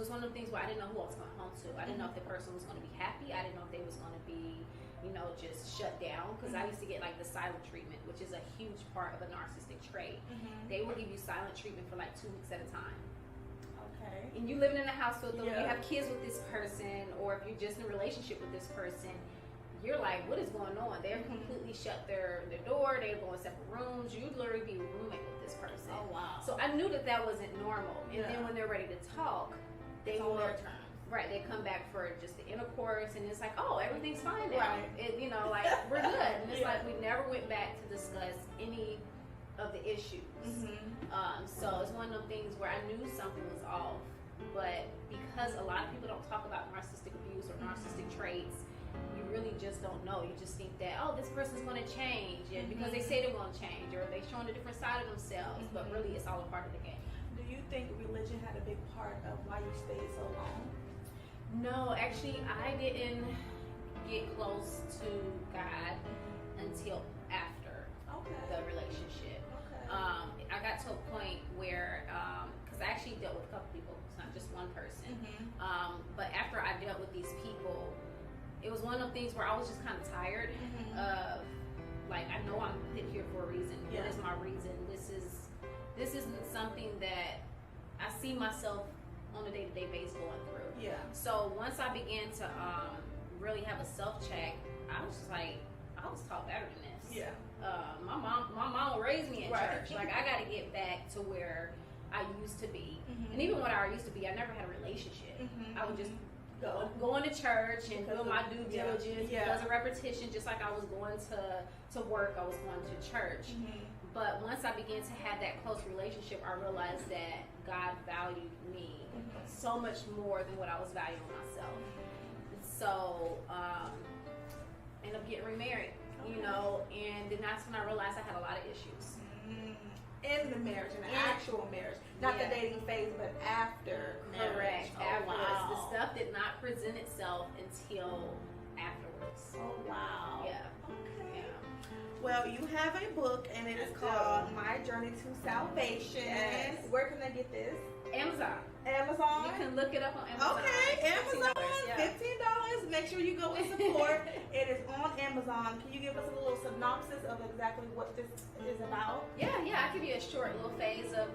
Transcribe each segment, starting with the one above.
it was one of the things where I didn't know who I was going home to. I didn't know if the person was going to be happy. I didn't know if they was going to be, you know, just shut down. Because I used to get like the silent treatment, which is a huge part of a narcissistic trait. They will give you silent treatment for like 2 weeks at a time. Okay. And you living in a house with them, you have kids with this person, or if you're just in a relationship with this person, you're like, what is going on? They're completely shut their door. They're going separate rooms. You'd literally be a roommate with this person. Oh, wow. So I knew that wasn't normal. And then when they're ready to talk, they will, right, they come back for just the intercourse, and it's like, oh, everything's fine now. Right. It, you know, like, we're good. And it's like we never went back to discuss any of the issues. So it's one of those things where I knew something was off, but because a lot of people don't talk about narcissistic abuse or narcissistic traits, you really just don't know. You just think that, oh, this person's going to change, and because they say they're going to change, or they're showing a different side of themselves, but really it's all a part of the game. Do you think religion had a big part of why you stayed so long? No, actually, I didn't get close to God until after the relationship. I got to a point where, because I actually dealt with a couple people, it's not just one person, but after I dealt with these people, it was one of the things where I was just kind of tired of, like, I know I'm here for a reason. What is my reason? This isn't something that I see myself on a day-to-day basis going through. So once I began to really have a self-check, I was just like, I was taught better than this. My mom raised me in church. Like, I got to get back to where I used to be. And even when I used to be, I never had a relationship. I would just going to church and doing my due diligence because of repetition, just like I was going to work, I was going to church. But once I began to have that close relationship, I realized that God valued me so much more than what I was valuing myself. So ended up getting remarried, you know, and then that's when I realized I had a lot of issues. In the marriage, in the actual marriage, not the dating phase, but after marriage. Correct. Afterwards, the stuff did not present itself until afterwards. Oh wow. Yeah. Okay. Well, you have a book, and it is called My Journey to Salvation. Where can they get this? Amazon. You can look it up on Amazon. Okay, Amazon, $15. Make sure you go and support. It is on Amazon. Can you give us a little synopsis of exactly what this is about? Yeah, I'll give you a short little phase of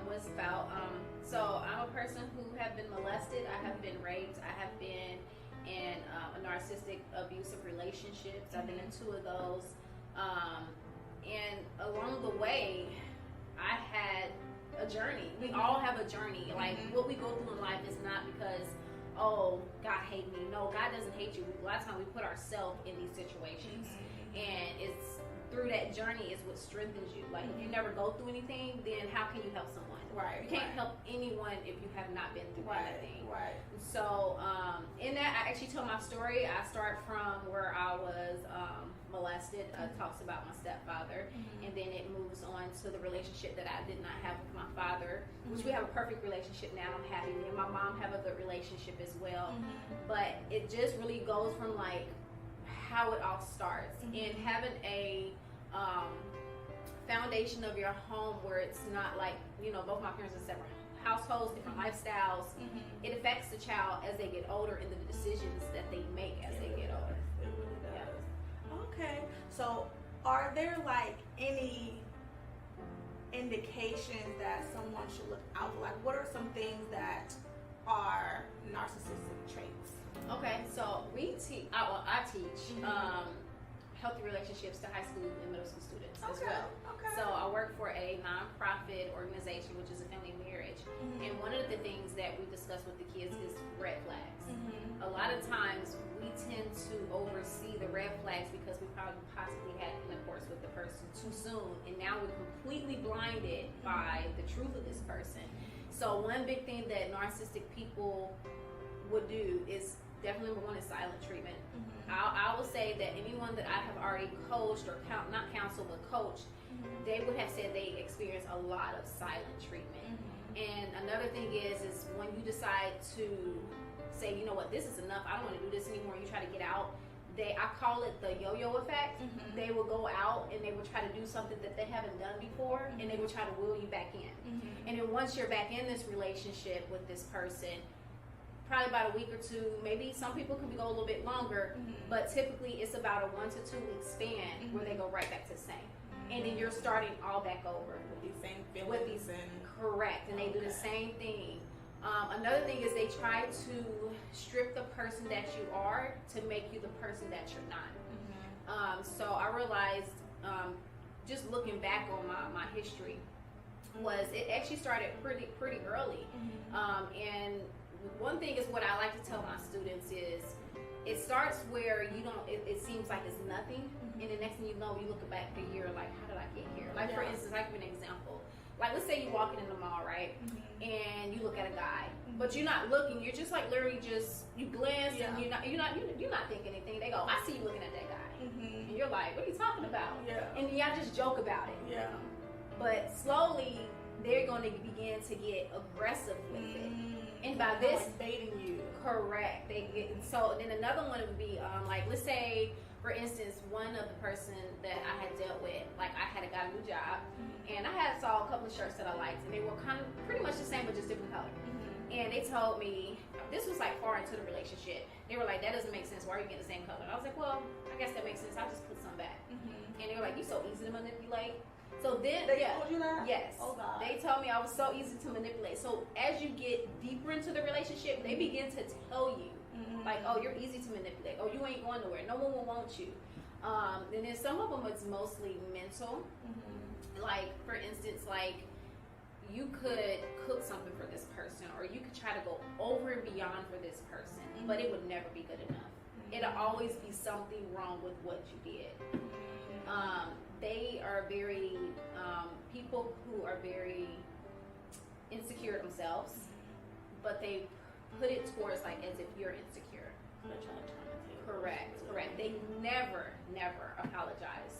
what it's about. So I'm a person who have been molested. I have been raped. I have been in a narcissistic abusive relationships. I've been in 2 of those. And along the way, I had a journey. We all have a journey. Like, what we go through in life is not because, oh, God hate me. No, God doesn't hate you. A lot of times we put ourselves in these situations, and it's through that journey is what strengthens you. Like, if you never go through anything, then how can you help someone? You can't help anyone if you have not been through anything. So in that, I actually tell my story. I start from where I was molested. Talks about my stepfather, and then it moves on to the relationship that I did not have with my father, which we have a perfect relationship now. I'm happy. Me and my mom have a good relationship as well. But it just really goes from like how it all starts and having a foundation of your home where it's not like, you know, both my parents are separate households, different lifestyles. It affects the child as they get older and the decisions that they make as they get older. It really does. Okay, so are there like any indications that someone should look out for? Like, what are some things that are narcissistic traits? Okay, so I teach healthy relationships to high school and middle school students as well. So I work for a non-profit organization, which is a family marriage. And one of the things that we discuss with the kids is red flags. A lot of times we tend to oversee the red flags because we probably possibly had intercourse with the person too soon, and now we're completely blinded by the truth of this person. So one big thing that narcissistic people would do is definitely number one is silent treatment. I will say that anyone that I have already coached or not counseled but coached, they would have said they experienced a lot of silent treatment. And another thing is when you decide to say, you know what, this is enough, I don't want to do this anymore, and you try to get out, I call it the yo-yo effect. They will go out and they will try to do something that they haven't done before, and they will try to wheel you back in. And then once you're back in this relationship with this person, probably about a week or two. Maybe some people can go a little bit longer, but typically it's about a 1 to 2 week span where they go right back to the same. And then you're starting all back over. With these same feelings. Correct. And they do the same thing. Another thing is they try to strip the person that you are to make you the person that you're not. So I realized, just looking back on my history, was it actually started pretty early. And one thing is what I like to tell my students is it starts where you don't, it seems like it's nothing, and the next thing you know, you look back a year like, how did I get here? Like for instance, I give an example. Like let's say you're walking in the mall, right? And you look at a guy, but you're not looking. You're just like literally just you glance, and you're not thinking anything. They go, I see you looking at that guy, and you're like, what are you talking about? And then y'all just joke about it. But slowly they're going to begin to get aggressive with it, and by this baiting you. Correct. They get, so then another one would be like let's say for instance, one of the person that I had dealt with, like I had got a new job, and I saw a couple of shirts that I liked, and they were kind of pretty much the same but just different color. And they told me, this was like far into the relationship, they were like, that doesn't make sense, why are you getting the same color? And I was like, well, I guess that makes sense, I'll just put some back. And they were like, you so easy to manipulate. So then they told you that? Yes. Oh God. They told me I was so easy to manipulate. So as you get deeper into the relationship, they begin to tell you, like, oh, you're easy to manipulate. Oh, you ain't going nowhere. No one will want you. And then some of them it's mostly mental. Like, for instance, like, you could cook something for this person, or you could try to go over and beyond for this person, but it would never be good enough. It'll always be something wrong with what you did. They are very, people who are very insecure themselves, but they put it towards like as if you're insecure. Correct. They never apologize.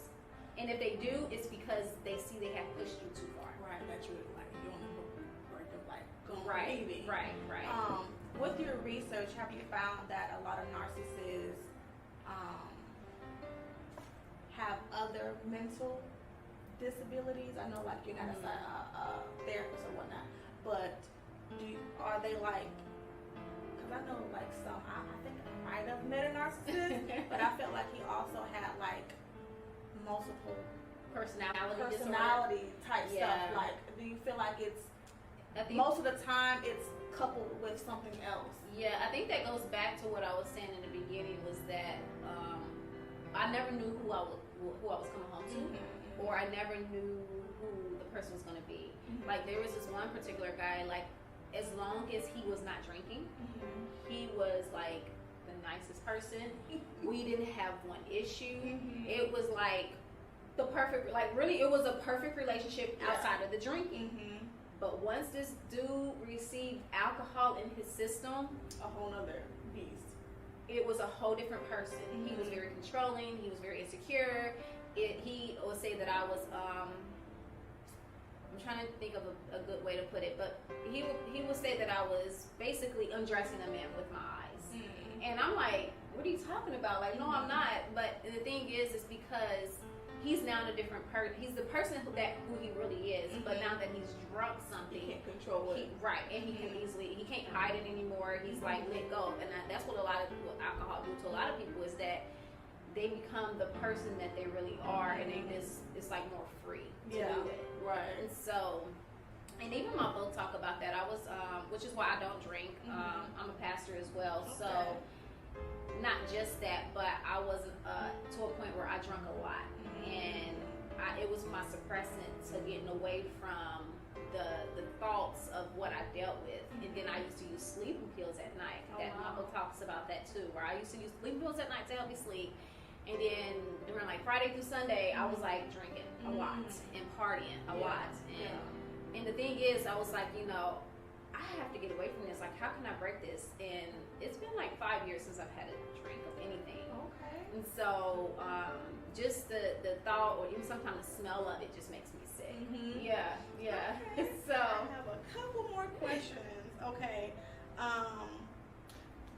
And if they do, it's because they see they have pushed you too far. Right, that you would like you on the verge of like going right. With your research, have you found that a lot of narcissists have other mental disabilities? I know like you're not a therapist or whatnot, but are they like, because I know like some, I think I might have met a narcissist, but I felt like he also had like multiple personality type stuff. Like, do you feel like it's most of the time it's coupled with something else? Yeah, I think that goes back to what I was saying in the beginning, was that I never knew who I was coming home to, or I never knew who the person was going to be. Like, there was this one particular guy, like, as long as he was not drinking, he was like the nicest person. We didn't have one issue. It was like the perfect, like really, it was a perfect relationship outside of the drinking. But once this dude received alcohol in his system, a whole nother beast. It was a whole different person. He was very controlling. He was very insecure. He would say that I was, I'm trying to think of a good way to put it, but he would say that I was basically undressing a man with my eyes. And I'm like, what are you talking about? Like, no, I'm not. But the thing is because he's now a different person. He's the person who he really is. But now that he's drunk something, he can't control it. And he can he can't hide it anymore. He's like, let go. And that's what a lot of people, alcohol do to a lot of people, is that they become the person that they really are, and they just, it's like more free to do it. Right. And so, and even my book talk about that. I was, which is why I don't drink. I'm a pastor as well. So, not just that, but I was to a point where I drank a lot. And it was my suppressant to getting away from the thoughts of what I dealt with. And then I used to use sleeping pills at night. My book talks about that too, where I used to use sleeping pills at night to help me sleep. And then during like Friday through Sunday, I was like drinking a lot and partying a lot. And the thing is, I was like, I have to get away from this. Like, how can I break this? And it's been like 5 years since I've had a drink of anything. Okay. And so, just the thought, or even sometimes the smell of it, just makes me sick. Yeah. Okay. So I have a couple more questions. Okay.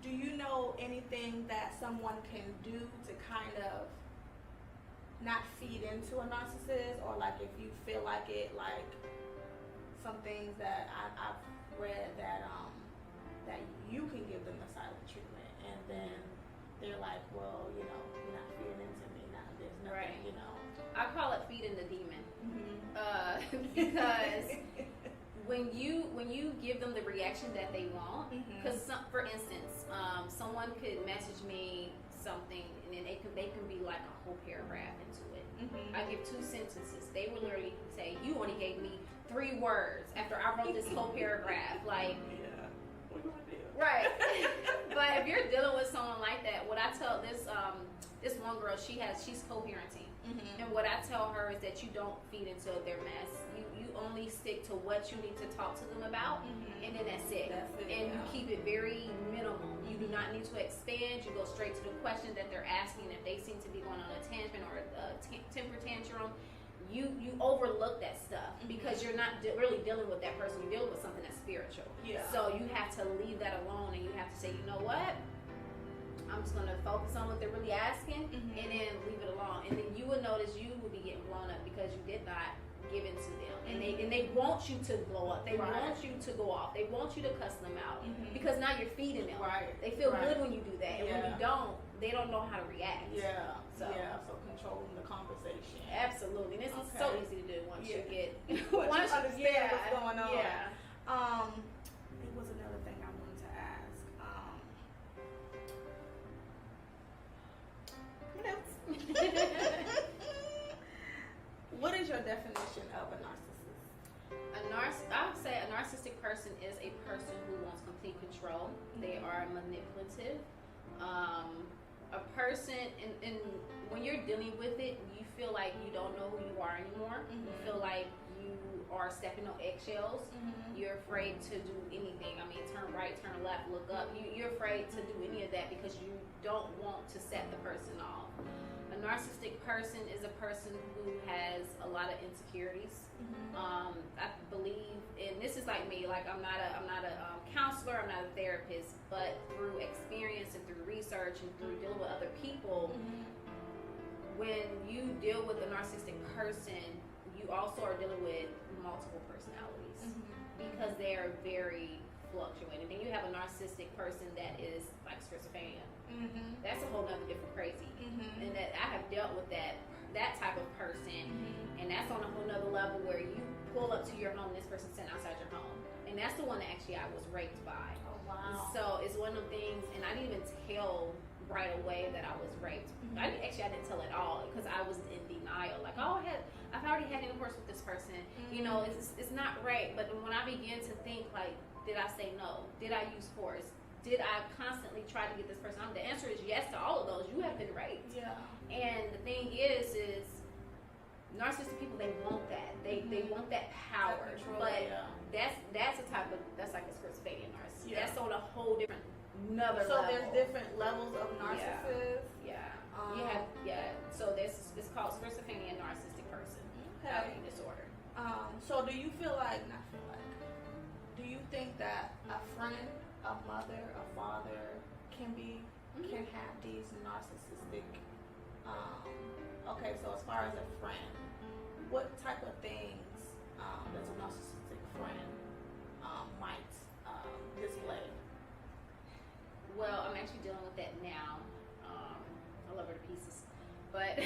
Do you know anything that someone can do to kind of not feed into a narcissist, or like if you feel like it, like some things that I've read that that you can give the well, you know, you're not feeding into me now. There's nothing, you know. I call it feeding the demon. Because when you give them the reaction that they want, because for instance, someone could message me something and then they can be like a whole paragraph into it. I give 2 sentences. They will literally say, "You only gave me 3 words after I wrote this whole paragraph." Like, yeah, what do I do? Right. But if you're dealing with someone like that, what I tell this one girl, she's co-parenting. And what I tell her is that you don't feed into their mess. You only stick to what you need to talk to them about, and then that's it. And you keep it very minimal. You do not need to expand. You go straight to the question that they're asking. If they seem to be going on a tangent or a temper tantrum, you overlook that stuff because you're not really dealing with that person. You're dealing with something that's spiritual. Yeah. So you have to leave that alone, and you have to say, you know what? I'm just going to focus on what they're really asking, and then leave it alone. And then you will notice you will be getting blown up because you did not give in to them. And they want you to blow up. They want you to go off. They want you to cuss them out because now you're feeding them. They feel good when you do that. And when you don't, they don't know how to react. So controlling the conversation. Absolutely. And this is so easy to do once you get once you understand what's going on. Yeah. It was another thing I wanted to ask. What else? What is your definition of a narcissist? I would say a narcissistic person is a person who wants complete control. They are manipulative. A person, and when you're dealing with it, you feel like you don't know who you are anymore. You feel like you are stepping on eggshells. You're afraid to do anything. I mean, turn right, turn left, look up. You're afraid to do any of that because you don't want to set the person off. A narcissistic person is a person who has a lot of insecurities. I believe, and this is like me. Like I'm not a counselor. I'm not a therapist, but through experience and through research and through dealing with other people, when you deal with a narcissistic person, you also are dealing with multiple personalities because they are very fluctuating. Then you have a narcissistic person that is like schizophrenia. That's a whole nother different crazy. And that I have dealt with that type of person, and that's on a whole nother level where you pull up to your home, this person's sitting outside your home, and that's the one that actually I was raped by. Oh wow! And so it's one of the things, and I didn't even tell right away that I was raped. I didn't tell at all because I was in denial. Like, oh, I've already had intercourse with this person. You know, it's not rape. But when I began to think, like, did I say no? Did I use force? Did I constantly try to get this person on? The answer is yes to all of those. You have been raped. Yeah. And the thing is narcissistic people, they want that. They want that power. That control, but that's a type of, that's like a schizophrenia narcissist. Yeah. That's on a whole different level. So there's different levels of narcissists. So it's called schizophrenia and narcissistic person. Disorder. So do you think that a friend, a mother, a father can have these narcissistic so as far as a friend, what type of things does a narcissistic friend might display? Well, I'm actually dealing with that now. I love her to pieces, but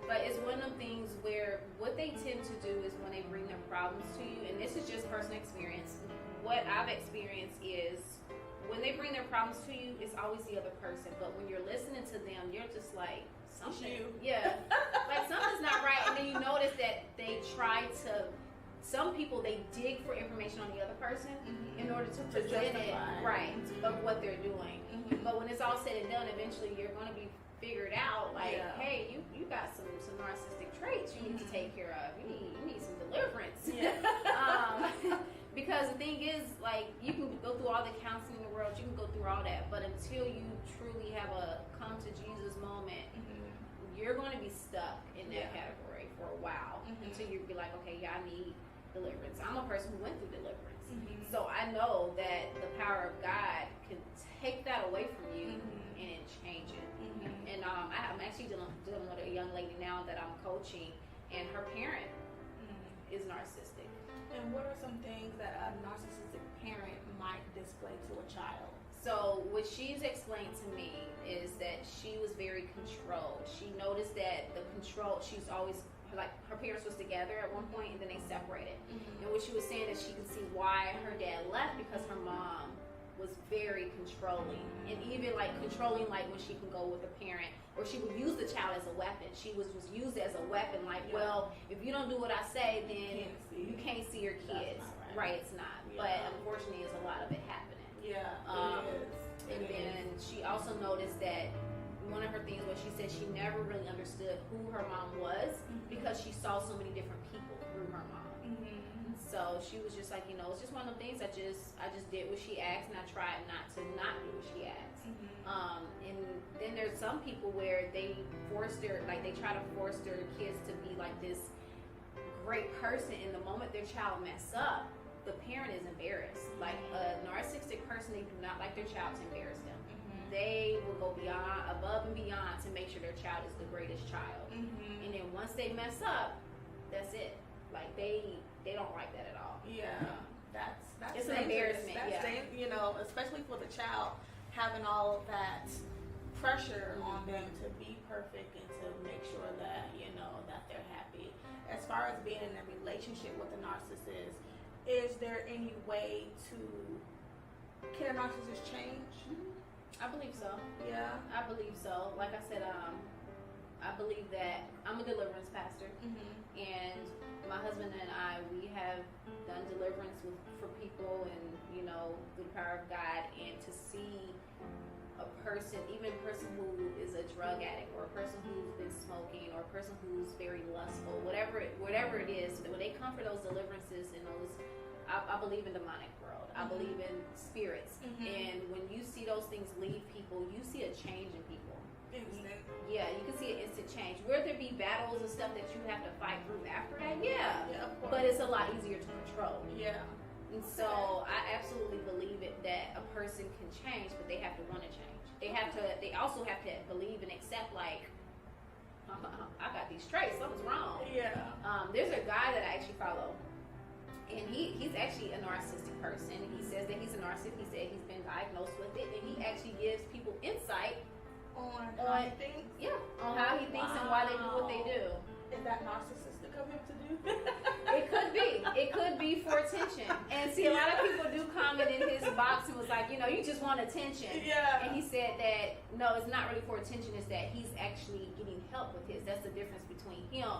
but it's one of the things where what they tend to do is when they bring their problems to you, and this is just personal experience. What I've experienced is when they bring their problems to you, it's always the other person. But when you're listening to them, you're just like, something, like something's not right. And then you notice that they try to. Some people, they dig for information on the other person in order to present it of what they're doing. But when it's all said and done, eventually you're going to be figured out. Like, hey, you got some narcissistic traits you need to take care of. You need some deliverance. Because the thing is, like, you can go through all the counseling in the world, you can go through all that, but until you truly have a come to Jesus moment, you're going to be stuck in that category for a while until you be like, okay, I need deliverance. I'm a person who went through deliverance, so I know that the power of God can take that away from you and change it. And I'm actually dealing with a young lady now that I'm coaching, and her parent is narcissistic. And what are some things that a narcissistic parent might display to a child? So what she's explained to me is that she was very controlled. She noticed that the control, she's always, like, her parents was together at one point and then they separated. And what she was saying is she could see why her dad left, because her mom was very controlling, and even like controlling, like when she can go with a parent, or she would use the child as a weapon. She was used as a weapon, like, well, if you don't do what I say, then you can't see your kids. Right, it's not. But unfortunately, there's a lot of it happening. And then she also noticed that one of her things was she said she never really understood who her mom was, because she saw so many different people through her mom. So she was just like, you know, it's just one of the things I just did what she asked, and I tried not to not do what she asked. And then there's some people where they try to force their kids to be like this great person, and the moment their child mess up, the parent is embarrassed. Like a narcissistic person, they do not like their child to embarrass them. They will go above and beyond to make sure their child is the greatest child. And then once they mess up, that's it. Like they don't like that at all. That's it's an embarrassment. You know, especially for the child, having all of that pressure on them to be perfect and to make sure that, you know, that they're happy. As far as being in a relationship with a narcissist, is there any way can a narcissist change? I believe so. Yeah, I believe so. Like I said, I believe that I'm a deliverance pastor, and my husband and I, we have done deliverance for people, and, you know, through the power of God, and to see a person, even a person who is a drug addict, or a person who's been smoking, or a person who's very lustful, whatever it is, when they come for those deliverances and those, I believe in demonic world. I believe in spirits. And when you see those things leave people, you see a change in people. instant. Yeah, you can see an instant change. Will there be battles and stuff that you have to fight through after that? Yeah, of course. but it's a lot easier to control. Yeah. And so I absolutely believe it that a person can change, but they have to want to change. They also have to believe and accept, like, I got these traits, something's wrong. Yeah. There's a guy that I actually follow, and he's actually a narcissistic person. He says that he's a narcissist. He said he's been diagnosed with it, and he actually gives people insight on how he thinks. Yeah, on how he thinks and why they do what they do. Is that narcissistic of him to do? It could be. It could be for attention. And see, a lot of people do comment in his box and was like, you know, you just want attention. Yeah. And he said that, no, it's not really for attention. It's that he's actually getting help with his. That's the difference between him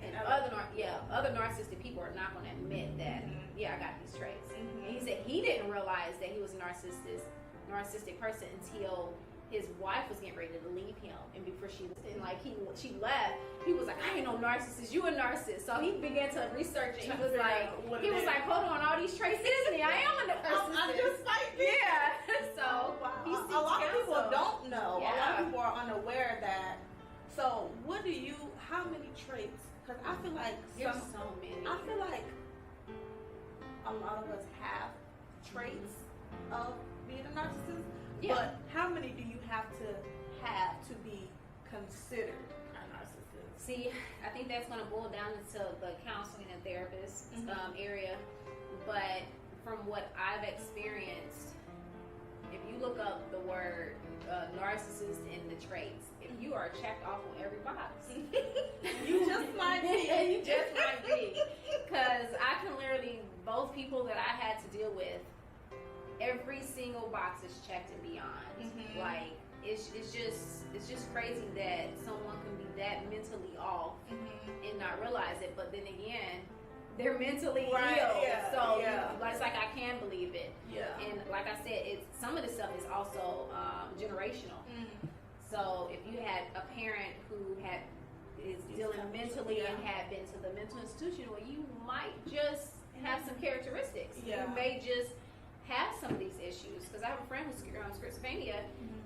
and other narcissistic people are not going to admit that, I got these traits. And he said he didn't realize that he was a narcissistic person until his wife was getting ready to leave him, and before she left, he was like, I ain't no narcissist, you a narcissist. So he began to research it. He was like, hold on, all these traits in me, I am a narcissist. I'm just like, So he seeks a lot of people counsel. don't know. Yeah. A lot of people are unaware that. So how many traits? Because I feel like There's so many. I feel like a lot of us have traits of being a narcissist. Yeah. But how many do you have to be considered a narcissist? See, I think that's going to boil down into the counseling and therapist area. But from what I've experienced, if you look up the word narcissist and the traits, if you are checked off on every box, you just might be. You just might be. Because I can literally, both people that I had to deal with, every single box is checked and beyond. Like it's just crazy that someone can be that mentally off and not realize it. But then again, they're mentally ill. So it's like I can believe it. Yeah. And like I said, some of the stuff is also generational. So if you had a parent who is dealing mentally and had been to the mental institution, well, you might just have some characteristics. Yeah. You may just have some of these issues, because I have a friend who's schizophrenia,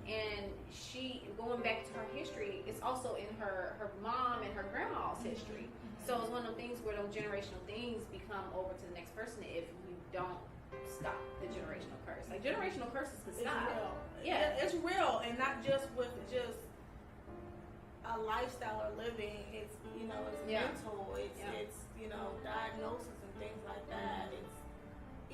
and she, going back to her history, it's also in her mom and her grandma's history. So it's one of the things where those generational things become over to the next person if you don't stop the generational curse. Like generational curses can stop. It's real. Yeah, it's real, and not just with just a lifestyle or living. It's mental. It's diagnosis and things like that. It's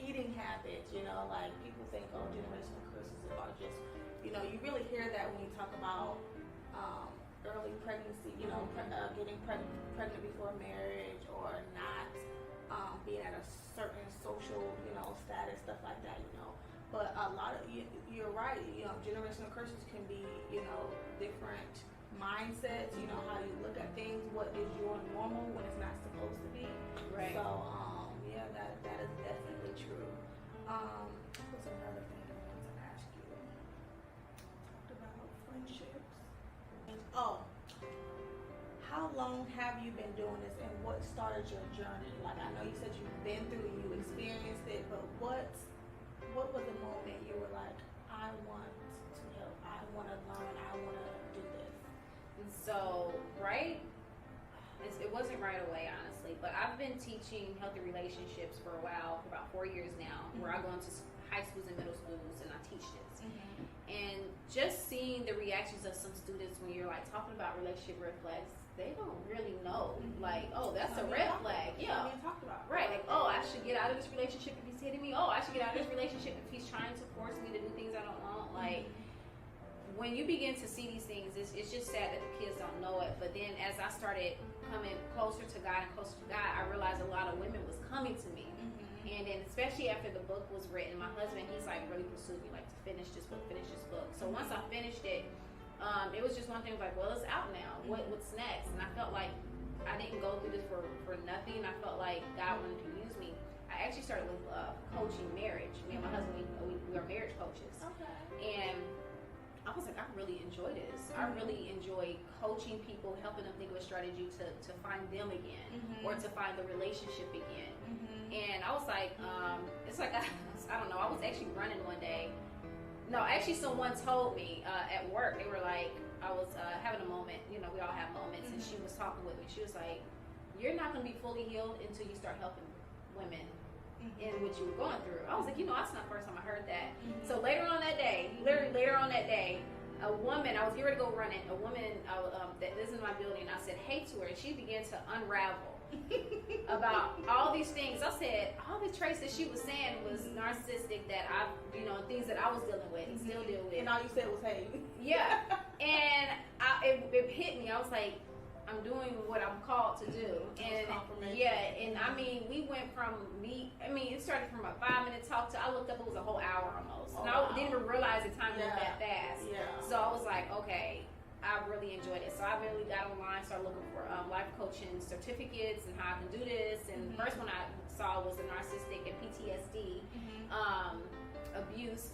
eating habits, like people think, generational curses, or just, you know, you really hear that when you talk about early pregnancy, you know, getting pregnant before marriage, or not being at a certain social, you know, status, stuff like that, you know. But a lot of, you're right, you know, generational curses can be, you know, different mindsets, you know, how you look at things, what is your normal when it's not supposed to be. Right. So, yeah, that is definitely true. What's another thing I wanted to ask you? Talked about friendships. Oh, how long have you been doing this, and what started your journey? Like, I know you said you've been through, you experienced it, but what was the moment you were like, I want to help, I want to learn, I want to do this? And so, it wasn't right away, honestly, but I've been teaching healthy relationships for a while, for about 4 years now, where I go into high schools and middle schools and I teach this. And just seeing the reactions of some students when you're like talking about relationship red flags, they don't really know. Like, oh, that's a red flag. Yeah. Right. Like, oh, I should get out of this relationship if he's hitting me. Oh, I should get out of this relationship if he's trying to force me to do things I don't want. Like, when you begin to see these things, it's just sad that the kids don't know it. But then as I started coming closer to God and closer to God, I realized a lot of women was coming to me. And then especially after the book was written, my husband, he's like really pursued me, like, to finish this book. So once I finished it, it was just one thing, like, well, it's out now. What's next? And I felt like I didn't go through this for nothing. I felt like God wanted to use me. I actually started with coaching marriage. Me and my husband, we are marriage coaches. Okay. And I was like, I really enjoy this. I really enjoy coaching people, helping them think of a strategy to find them again, or to find the relationship again. And I was like, it's like, I don't know, I was actually running one day. No, actually someone told me at work, they were like, I was having a moment, you know, we all have moments, and she was talking with me. She was like, you're not going to be fully healed until you start helping women in what you were going through. I was like, you know, that's not the first time I heard that. So later on that day, literally later on that day, a woman, I was getting ready to go running, a woman that lives in my building, I said hey to her, and she began to unravel about all these things. I said all the traits that she was saying was narcissistic, that I, you know, things that I was dealing with and still deal with. And all you said was hey. Yeah. And it hit me. I was like, I'm doing what I'm called to do. And yeah, and I mean, we went from it started from a 5-minute talk to, I looked up, it was a whole hour almost. And I didn't even realize the time went that fast. Yeah. So I was like, okay, I really enjoyed it. So I really got online, started looking for life coaching certificates and how I can do this. And the first one I saw was the narcissistic and PTSD abuse,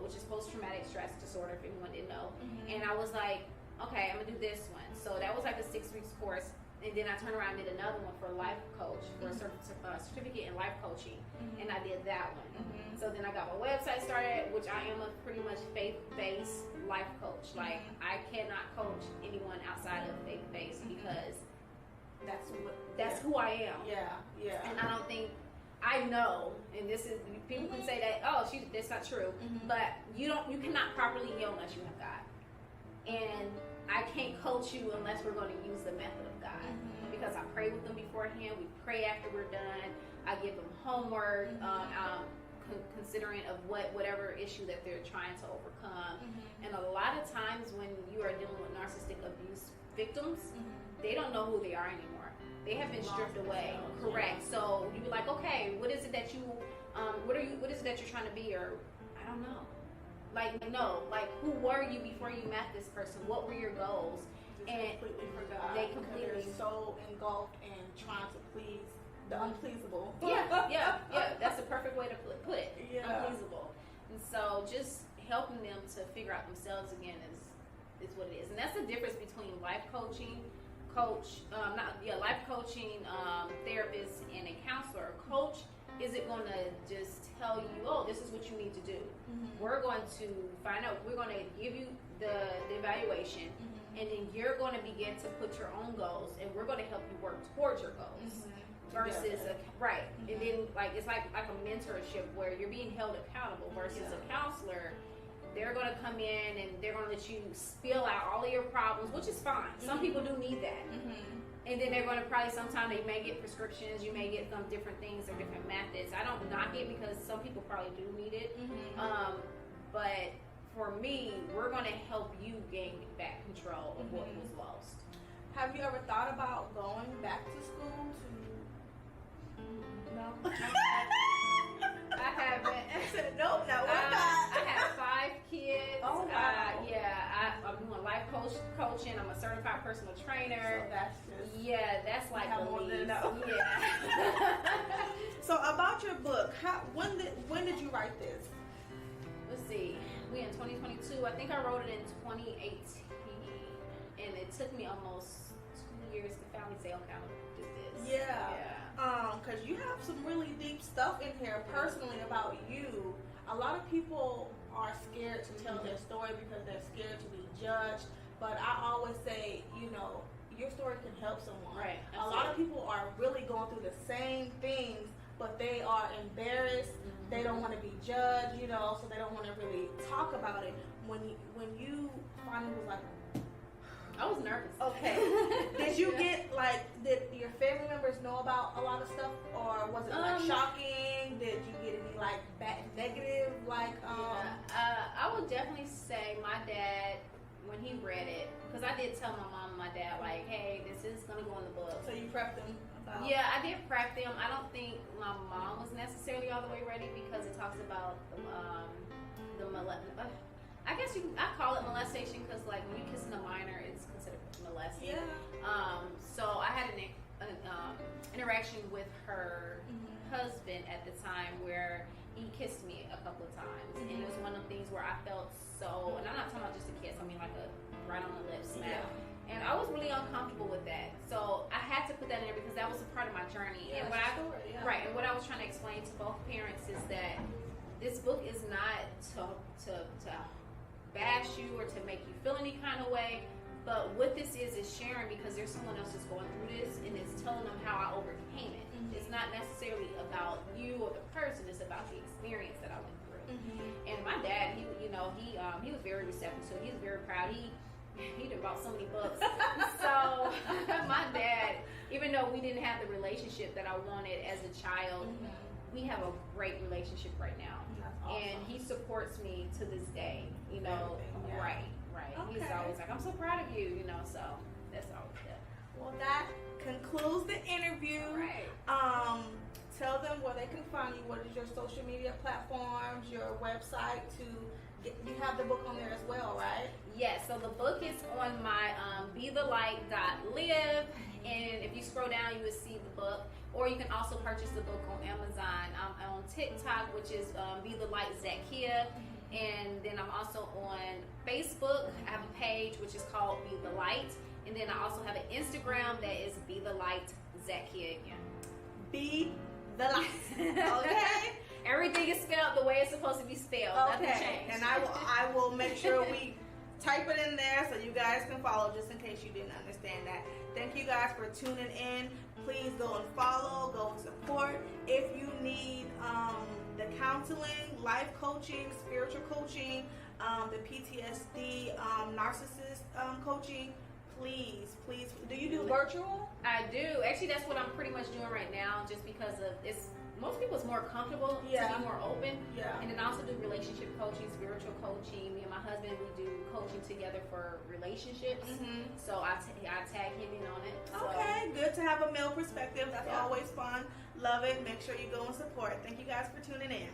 which is post-traumatic stress disorder, if anyone didn't know. And I was like, okay, I'm gonna do this one. So that was like a 6 weeks course. And then I turned around and did another one for a life coach, for a certificate in life coaching. And I did that one. So then I got my website started, which I am a pretty much faith-based life coach. Like, I cannot coach anyone outside of faith-based because that's who I am. Yeah. And I don't think, I know, and this is, people can say that, oh, that's not true. But you cannot properly heal unless you have God. And I can't coach you unless we're going to use the method of God, because I pray with them beforehand. We pray after we're done. I give them homework, considering of whatever issue that they're trying to overcome. And a lot of times when you are dealing with narcissistic abuse victims, they don't know who they are anymore. They have been stripped away. Correct. So you be like, okay, what is it that you, what is it that you're trying to be, or I don't know. Like, no, like, who were you before you met this person? What were your goals? And completely forgot. They completely so engulfed in trying to please the unpleasable. Yeah. That's the perfect way to put it. Unpleasable. And so just helping them to figure out themselves again is what it is. And that's the difference between life coaching, life coaching, therapist, and a counselor. A coach isn't going to just tell you, oh, this is what you need to do. We're going to find out, we're going to give you the evaluation, and then you're going to begin to put your own goals, and we're going to help you work towards your goals. Versus, and then like it's like a mentorship where you're being held accountable, versus a counselor, they're going to come in and they're going to let you spill out all of your problems, which is fine. Some people do need that. And then they're going to probably, sometimes they may get prescriptions, you may get some different things or different methods. I don't knock it because some people probably do need it. But for me, we're going to help you gain back control of what was lost. Have you ever thought about going back to school to... No? I haven't. I said, nope, no, I have 5 kids. Oh, wow. I'm doing life coaching. I'm a certified personal trainer. So that's just... Yeah, that's like the least. Yeah. So about your book, when did you write this? Let's see. We in 2022. I think I wrote it in 2018, and it took me almost 2 years to finally say, okay, I'm gonna do this. Yeah. Because you have some really deep stuff in here personally about you. A lot of people are scared to tell their story because they're scared to be judged. But I always say, you know, your story can help someone. Right. A lot of people are really going through the same things, but they are embarrassed. They don't want to be judged, you know, so they don't want to really talk about it. When you finally was like, I was nervous. okay. Did you get, like, did your family members know about a lot of stuff, or was it like shocking? Did you get any like bad negative like I would definitely say my dad, when he read it, because I did tell my mom and my dad, like, hey, this is gonna go in the book. So you prepped them about... Yeah, I did prep them. I don't think my mom was necessarily all the way ready because it talks about I guess I call it molestation because, like, when you're kissing a minor, it's considered molesting. Yeah. So I had an interaction with her husband at the time where he kissed me a couple of times, and it was one of the things where I felt so, and I'm not talking about just a kiss, I mean like a right on the lips smack. Yeah. And I was really uncomfortable with that. So I had to put that in there because that was a part of my journey. Yeah, and what I was trying to explain to both parents is that this book is not to bash you or to make you feel any kind of way, but what this is sharing because there's someone else that's going through this, and it's telling them how I overcame it. It's not necessarily about you or the person, it's about the experience that I went through. And my dad, he was very receptive to it. He was very proud. He done bought so many books. So my dad, even though we didn't have the relationship that I wanted as a child, we have a great relationship right now. Awesome. And he supports me to this day, you know. Right. Okay. He's always like, I'm so proud of you, you know, so that's always that. Well, that concludes the interview. Right. Tell them where they can find you. What is your social media platforms, your website you have the book on there as well, right? Yes, so the book is on my Bethelight.live, and if you scroll down, you will see the book. Or you can also purchase the book on Amazon. I'm on TikTok, which is bethelightzakiya, and then I'm also on Facebook. I have a page which is called Be The Light, and then I also have an Instagram that is bethelightzakiya again. Be the Light. Okay. Everything is spelled the way it's supposed to be spelled. Okay. Nothing changed. And I will make sure we type it in there so you guys can follow, just in case you didn't understand that. Thank you guys for tuning in. Please go and follow, go and support. If you need the counseling, life coaching, spiritual coaching, the PTSD, narcissist coaching, please. Do you do virtual? I do. Actually, that's what I'm pretty much doing right now, just because of it's. Most people is more comfortable to be more open. Yeah. And then I also do relationship coaching, spiritual coaching. Me and my husband, we do coaching together for relationships. So I tag him in on it. So. Okay, good to have a male perspective. That's always fun. Love it. Make sure you go and support. Thank you guys for tuning in.